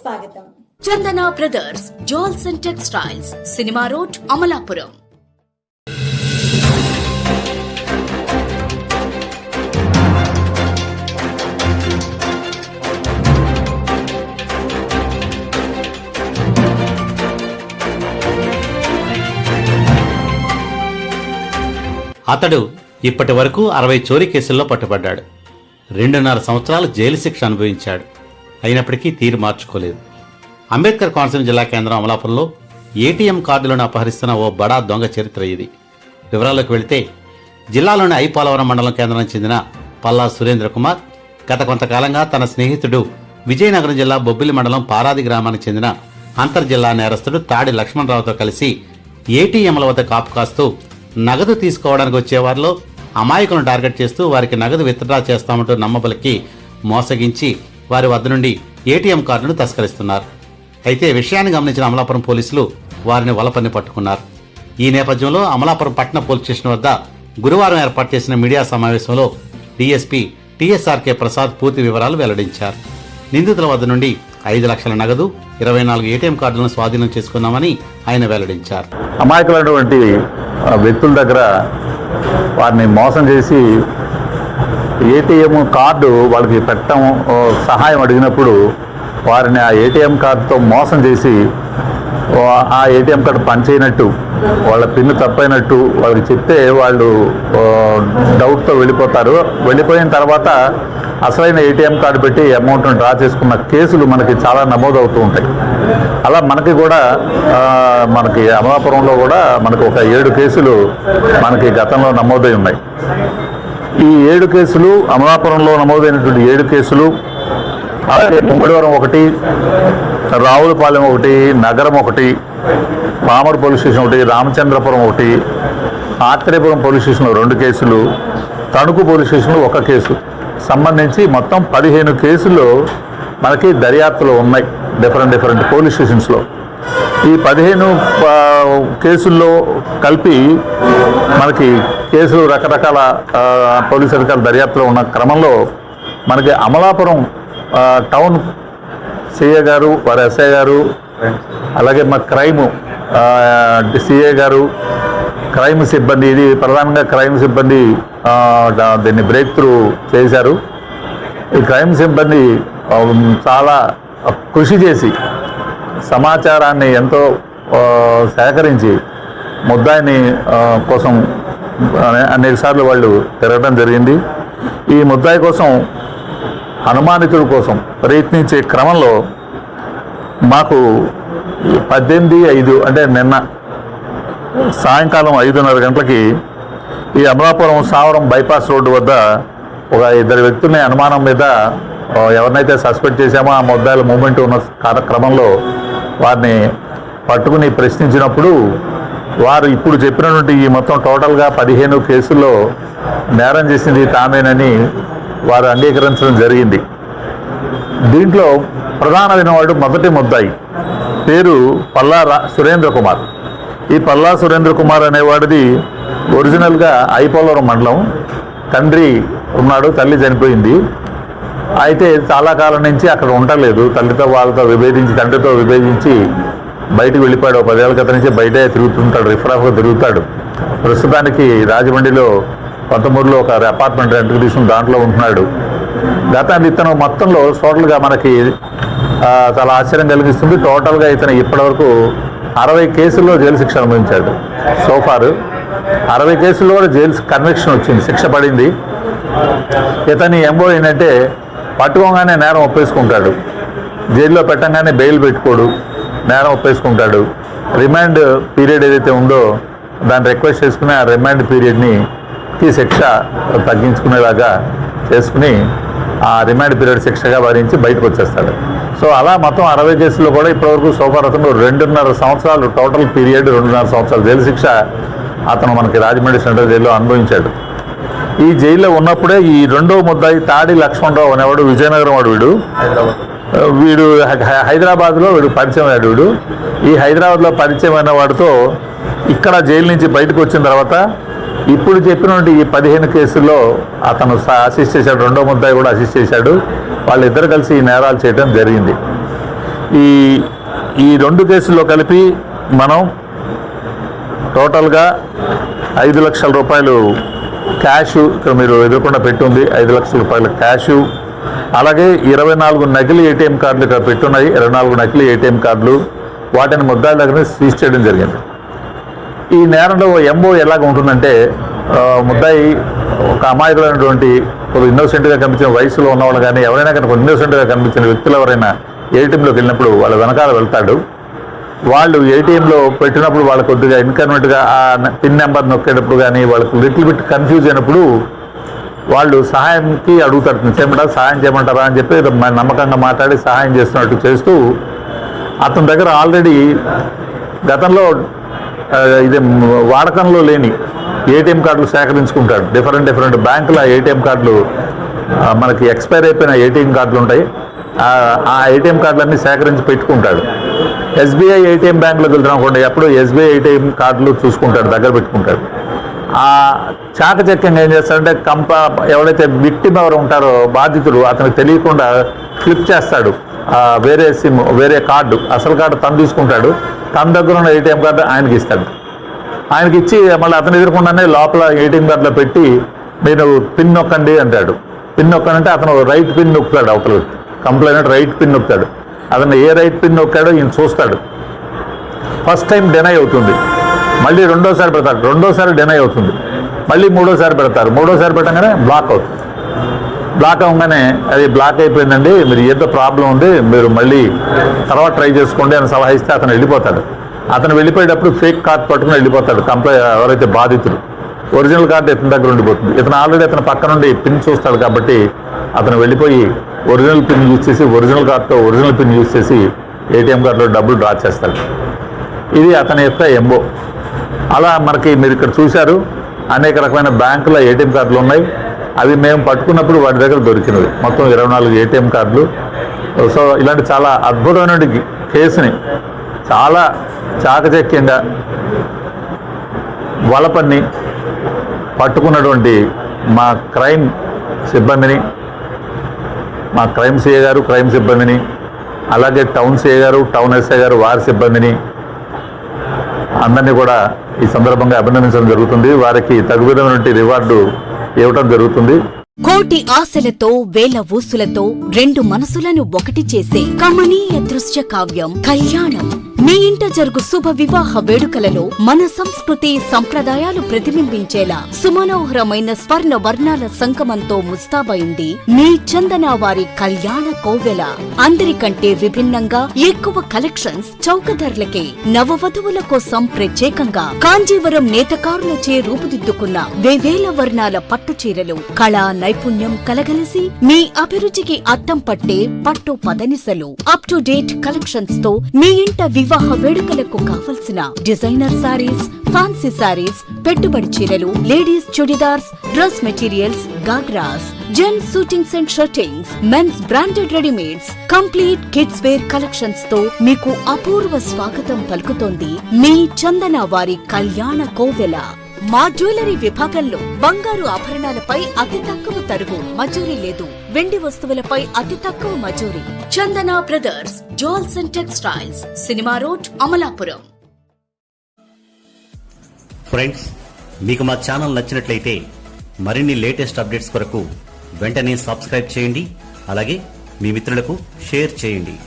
స్వాగతం. Chandana brothers jewels and textiles, cinema road, Amalapuram. అతడు ఇప్పటి వరకు 60 చోరీ కేసుల్లో పట్టుబడ్డాడు. 2.5 సంవత్సరాలు జైలు శిక్ష అనుభవించాడు. అయినప్పటికీ తీరు మార్చుకోలేదు. అంబేద్కర్ కోనసీమ జిల్లా కేంద్రం అమలాపురంలో ఏటీఎం కార్డులను అపహరిస్తున్న ఓ బడా దొంగ చరిత్ర ఇది. వివరాల్లోకి వెళితే, జిల్లాలోని ఐపోలవరం మండలం కేంద్రానికి చెందిన పల్లా సురేంద్ర కుమార్ గత కొంతకాలంగా తన స్నేహితుడు విజయనగరం జిల్లా బొబ్బిలి మండలం పారాది గ్రామానికి చెందిన అంతర్జిల్లా నేరస్తుడు తాడి లక్ష్మణరావుతో కలిసి ఏటీఎంల వద్ద కాపు కాస్తూ నగదు తీసుకోవడానికి వచ్చేవారిలో అమాయకులను టార్గెట్ చేస్తూ వారికి నగదు విత్డ్రా చేస్తామంటూ నమ్మబలికి మోసగించి వారి వద్ద నుండి ఏటీఎం కార్డును తస్కరిస్తున్నారు. అయితే విషయాన్ని గమనించిన అమలాపురం పోలీసులు వారిని వలపన్ని పట్టుకున్నారు. ఈ నేపథ్యంలో అమలాపురం పట్టణ పోలీస్ స్టేషన్ వద్ద గురువారం ఏర్పాటు చేసిన మీడియా సమావేశంలో డీఎస్పీ టీఎస్ఆర్కే ప్రసాద్ పూర్తి వివరాలు వెల్లడించారు. నిందితుల వద్ద నుండి 5 లక్షల నగదు, 24 ఏటీఎం కార్డులను స్వాధీనం చేసుకున్నామని ఆయన వెల్లడించారు. అమాయకులైనటువంటి వ్యక్తుల దగ్గర వారిని మోసం చేసి ఏటీఎం కార్డు వాళ్ళకి పెట్టడం సహాయం అడిగినప్పుడు వారిని ఆ ఏటీఎం కార్డుతో మోసం చేసి ఆ ఏటీఎం కార్డు పనిచేయనట్టు, వాళ్ళ పిన్ను తప్పైనట్టు వాళ్ళకి చెప్తే వాళ్ళు డౌట్తో వెళ్ళిపోతారు. వెళ్ళిపోయిన తర్వాత అసలైన ఏటీఎం కార్డు పెట్టి అమౌంట్ను డ్రా చేసుకున్న కేసులు మనకి చాలా నమోదవుతూ ఉంటాయి. అలా మనకి కూడా మనకి అమలాపురంలో కూడా మనకు ఒక 7 కేసులు మనకి గతంలో నమోదై ఉన్నాయి. ఈ 7 కేసులు అమలాపురంలో నమోదైనటువంటి 7 కేసులు, అలాగే ముంగడవరం 1, Ravulapalem 1, Nagaram 1, Pamarru police station 1, Ramachandrapuram 1, Atreyapuram police స్టేషన్లో 2 కేసులు, తణుకు పోలీస్ స్టేషన్లో 1 కేసు సంబంధించి మొత్తం 15 కేసులు మనకి దర్యాప్తులో ఉన్నాయి డిఫరెంట్ పోలీస్ స్టేషన్స్లో. ఈ 15 కేసుల్లో కలిపి మనకి కేసులు రకరకాల పోలీస్ అధికారుల దర్యాప్తులో ఉన్న క్రమంలో మనకి అమలాపురం టౌన్ సిఏ గారు, వారి ఎస్ఐ గారు, అలాగే మా క్రైమ్ సిఏ గారు, క్రైమ్ సిబ్బంది, ఇది ప్రధానంగా క్రైమ్ సిబ్బంది దీన్ని బ్రేక్ త్రూ చేశారు. ఈ క్రైమ్ సిబ్బంది చాలా కృషి చేసి సమాచారాన్ని ఎంతో సేకరించి ముద్దాయిని కోసం అనేకసార్లు వాళ్ళు తిరగడం జరిగింది. ఈ ముద్దాయి కోసం, అనుమానితుడి కోసం ప్రయత్నించే క్రమంలో మాకు 18/5 అంటే నిన్న సాయంకాలం 5:30 గంటలకి ఈ అమలాపురం సావరం బైపాస్ రోడ్డు వద్ద ఒక 2 వ్యక్తుల్ని అనుమానం మీద ఎవరినైతే సస్పెక్ట్ చేశామో ఆ ముద్దాయిల మూమెంట్ ఉన్న క్రమంలో వారిని పట్టుకుని ప్రశ్నించినప్పుడు వారు ఇప్పుడు చెప్పినటువంటి ఈ మొత్తం టోటల్గా 15 కేసుల్లో నేరం చేసింది తామేనని వారు అంగీకరించడం జరిగింది. దీంట్లో ప్రధానమైన వాడు మొదటి ముద్దాయి పేరు పల్లా సురేంద్ర కుమార్. ఈ పల్లా సురేంద్ర కుమార్ అనేవాడిది ఒరిజినల్గా ఐపోలవరం మండలం. తండ్రి ఉన్నాడు, తల్లి చనిపోయింది. అయితే చాలా కాలం నుంచి అక్కడ ఉండలేదు. తండ్రితో తండ్రితో విభేదించి బయటకు వెళ్ళిపోయాడు. 10 ఏళ్ళ క్రితం నుంచి బయటే తిరుగుతుంటాడు, రిఫరాఫ్గా తిరుగుతాడు. ప్రస్తుతానికి రాజమండ్రిలో 13లో ఒక అపార్ట్మెంట్ రెంట్కి తీసుకుని దాంట్లో ఉంటున్నాడు. ఇతను మొత్తంలో టోటల్గా మనకి చాలా ఆశ్చర్యం కలిగిస్తుంది. టోటల్గా ఇతను ఇప్పటివరకు 60 కేసుల్లో జైలు శిక్ష అనుభవించాడు. సోఫారు 60 కేసుల్లో కూడా జైలు కన్విక్షన్ వచ్చింది, శిక్ష పడింది. ఇతని ఎంబో ఏంటంటే పట్టుకోగానే నేరం ఒప్పేసుకుంటాడు, జైల్లో పెట్టంగానే బెయిల్ పెట్టుకోడు, నేరం ఒప్పేసుకుంటాడు. రిమాండ్ పీరియడ్ ఏదైతే ఉందో దాన్ని రిక్వెస్ట్ చేసుకుని ఆ రిమాండ్ పీరియడ్ని శిక్ష తగ్గించుకునేలాగా చేసుకుని ఆ రిమాండ్ పీరియడ్ శిక్షగా భరించి బయటకు వచ్చేస్తాడు. సో అలా మొత్తం 60 కేసుల్లో కూడా ఇప్పటివరకు సోఫారతంలో 2.5 సంవత్సరాలు టోటల్ పీరియడ్, 2.5 సంవత్సరాలు జైలు శిక్ష అతను మనకి రాజమండ్రి సెంట్రల్ జైల్లో అనుభవించాడు. ఈ జైల్లో ఉన్నప్పుడే ఈ 2వ ముద్దాయి తాడి లక్ష్మణరావు అనేవాడు విజయనగరం వాడు. వీడు హైదరాబాద్లో పరిచయం అయ్యాడు. ఈ హైదరాబాద్లో పరిచయం అయిన వాడితో ఇక్కడ జైలు నుంచి బయటకు వచ్చిన తర్వాత ఇప్పుడు చెప్పినటువంటి ఈ 15 కేసుల్లో అతను అసిస్ట్ చేశాడు. 2వ ముద్దాయి కూడా అసిస్ట్ చేశాడు. వాళ్ళిద్దరు కలిసి ఈ నేరాలు చేయడం జరిగింది. ఈ ఈ 2 కేసుల్లో కలిపి మనం టోటల్గా 5 లక్షల రూపాయలు క్యాష్ ఇక్కడ మీరు ఎదుర్కొండ పెట్టుంది. 5 లక్షల రూపాయల క్యాష్, అలాగే 24 నకిలీ ఏటీఎం కార్డులు ఇక్కడ పెట్టున్నాయి. 24 నకిలీ ఏటీఎం కార్డులు, వాటిని ముద్దాయిల దగ్గర సీజ్ చేయడం జరిగింది. ఈ నేరంలో ఎంఓ ఎలాగ ఉంటుందంటే, ముద్దాయి ఒక అమాయకులైనటువంటి ఒక ఇన్నోసెంట్గా కనిపించిన వయసులో ఉన్నవాళ్ళు కానీ ఎవరైనా కనుక ఇన్నోసెంట్గా కనిపించిన వ్యక్తులు ఎవరైనా ఏటీఎంలోకి వెళ్ళినప్పుడు వాళ్ళ వెనకాల వెళ్తాడు. వాళ్ళు ఏటీఎంలో పెట్టినప్పుడు వాళ్ళ కొద్దిగా ఇన్కన్వెంట్గా ఆ పిన్ నెంబర్ నొక్కేటప్పుడు కానీ వాళ్ళకు లిటిల్ బిట్ కన్ఫ్యూజ్ అయినప్పుడు వాళ్ళు సహాయంకి అడుగుతారు, సహాయం చేయమంటారా అని చెప్పి నమ్మకంగా మాట్లాడి సహాయం చేస్తున్నట్టు చేస్తూ అతని దగ్గర ఆల్రెడీ గతంలో ఇది వాడకంలో లేని ఏటీఎం కార్డులు సేకరించుకుంటాడు. డిఫరెంట్ బ్యాంకుల ఏటీఎం కార్డులు, మనకి ఎక్స్పైర్ అయిపోయిన ఏటీఎం కార్డులు ఉంటాయి. ఆ ఏటీఎం కార్డులన్నీ సేకరించి పెట్టుకుంటాడు. ఎస్బీఐ ఏటీఎం బ్యాంకులోకి వెళ్తున్నాం ఎప్పుడు ఎస్బీఐ ఏటీఎం కార్డులు చూసుకుంటాడు, దగ్గర పెట్టుకుంటాడు. ఆ చాకచక్యంగా ఏం చేస్తాడంటే ఎవరైతే విక్టిమ్ ఎవరు ఉంటారో బాధితుడు అతనికి తెలియకుండా ఫ్లిప్ చేస్తాడు. వేరే సిమ్, వేరే కార్డు, అసలు కార్డు తను తీసుకుంటాడు. తన దగ్గర ఉన్న ఏటీఎం కార్డు ఆయనకి ఇస్తాడు. ఆయనకి ఇచ్చి మళ్ళీ అతను ఎదుర్కొండానే లోపల ఏటీఎం కార్డులో పెట్టి మీరు పిన్ నొక్కండి అంటాడు. పిన్ నొక్కనంటే అతను రైట్ పిన్ నొక్కుతాడు. అవతల కంప్లైంట్ రైట్ పిన్ నొక్కుతాడు. అతను ఏ రైట్ పిన్ నొక్కాడో ఈయన చూస్తాడు. ఫస్ట్ టైం డెనై అవుతుంది, మళ్ళీ రెండోసారి పెడతాడు, రెండోసారి డెనై అవుతుంది, మళ్ళీ మూడోసారి పెడతారు, మూడోసారి పెట్టగానే బ్లాక్ అవుతుంది. బ్లాక్ అవ్వగానే అది బ్లాక్ అయిపోయిందండి, మీరు ఏదో ప్రాబ్లం ఉంది, మీరు మళ్ళీ తర్వాత ట్రై చేసుకోండి అని సలహా ఇస్తే అతను వెళ్ళిపోతాడు. అతను వెళ్ళిపోయేటప్పుడు ఫేక్ కార్డ్ పట్టుకుని వెళ్ళిపోతాడు. ఎవరైతే బాధితుడు, ఒరిజినల్ కార్డు ఇతని దగ్గర ఉండిపోతుంది. ఇతను ఆల్రెడీ అతను పక్క నుండి పిన్ చూస్తాడు కాబట్టి అతను వెళ్ళిపోయి ఒరిజినల్ పిన్ యూజ్ చేసి ఒరిజినల్ కార్డుతో ఒరిజినల్ పిన్ యూజ్ చేసి ఏటీఎం కార్డులో డబ్బులు డ్రా చేస్తాడు. ఇది అతని యొక్క ఎంఓ. అలా మనకి మీరు ఇక్కడ చూశారు, అనేక రకమైన బ్యాంకుల ఏటీఎం కార్డులు ఉన్నాయి. అవి మేము పట్టుకున్నప్పుడు వాటి దగ్గర దొరికినవి మొత్తం 24 ఏటీఎం కార్డులు. సో ఇలాంటి చాలా అద్భుతమైన కేసుని చాలా చాకచక్యంగా వలపన్ని పట్టుకున్నటువంటి మా క్రైమ్ సిబ్బందిని, మా క్రైమ్ సిఏ గారు, క్రైమ్ సిబ్బందిని, అలాగే టౌన్ సిఏ గారు, టౌన్ ఎస్ఐ గారు, వారి సిబ్బందిని అందరినీ కూడా ఈ సందర్భంగా అభినందించడం జరుగుతుంది. వారికి తగు విధమైనటువంటి రివార్డు ఇవ్వడం జరుగుతుంది. కోటి ఆశలతో వేల ఊసులతో 2 మనసులను ఒకటి చేసే కమనీయ దృశ్య కావ్యం కళ్యాణం. మీ ఇంట జరుగు శుభ వివాహ వేడుకలలో మన సంస్కృతి సంప్రదాయాలు ప్రతిబింబించేలా సుమనోహరమైన స్వర్ణ వర్ణాల సంగమంతో ముస్తాబైంది మీ చందన వారి కళ్యాణ కోవెల. అందరికంటే విభిన్నంగా ఎక్కువ కలెక్షన్స్ చౌక ధరలకే నవవధువుల కోసం ప్రత్యేకంగా కాంజీవరం నేతకారులచే రూపుదిద్దుకున్న వేవేల వర్ణాల పట్టు చీరలు, కళా నైపుణ్యం కలగలిసి మీ అభిరుచికి అద్దం పట్టే పట్టు పదనిసలు, అప్ టు డేట్ కలెక్షన్స్ తో మీ ఇంట వివాహ వేడుకలకు కావలసిన డిజైనర్ సారీస్, ఫ్యాన్సీ సారీస్, పెట్టుబడి చీరలు, ladies churidars, dress materials, ghagras, gents suitings and shirtings, men's branded readymades, complete kids wear collections తో మీకు అపూర్వ స్వాగతం పలుకుతోంది మీ చందన వారి కళ్యాణ కోవెల. మా జ్యువెలరీ విభాగంలో బంగారు ఆభరణాలపై అతి తక్కువ తరుగు, మజూరీ లేదు. వెండి వస్తువులపై అతి తక్కువ మజూరీ. Chandana brothers jewels and textiles, cinema road, Amalapuram. Friends, మీకు మా ఛానల్ నచ్చినట్లయితే మరిన్ని లేటెస్ట్ అప్డేట్స్ కొరకు వెంటనే సబ్స్క్రైబ్ చేయండి. అలాగే మీ మిత్రులకు షేర్ చేయండి.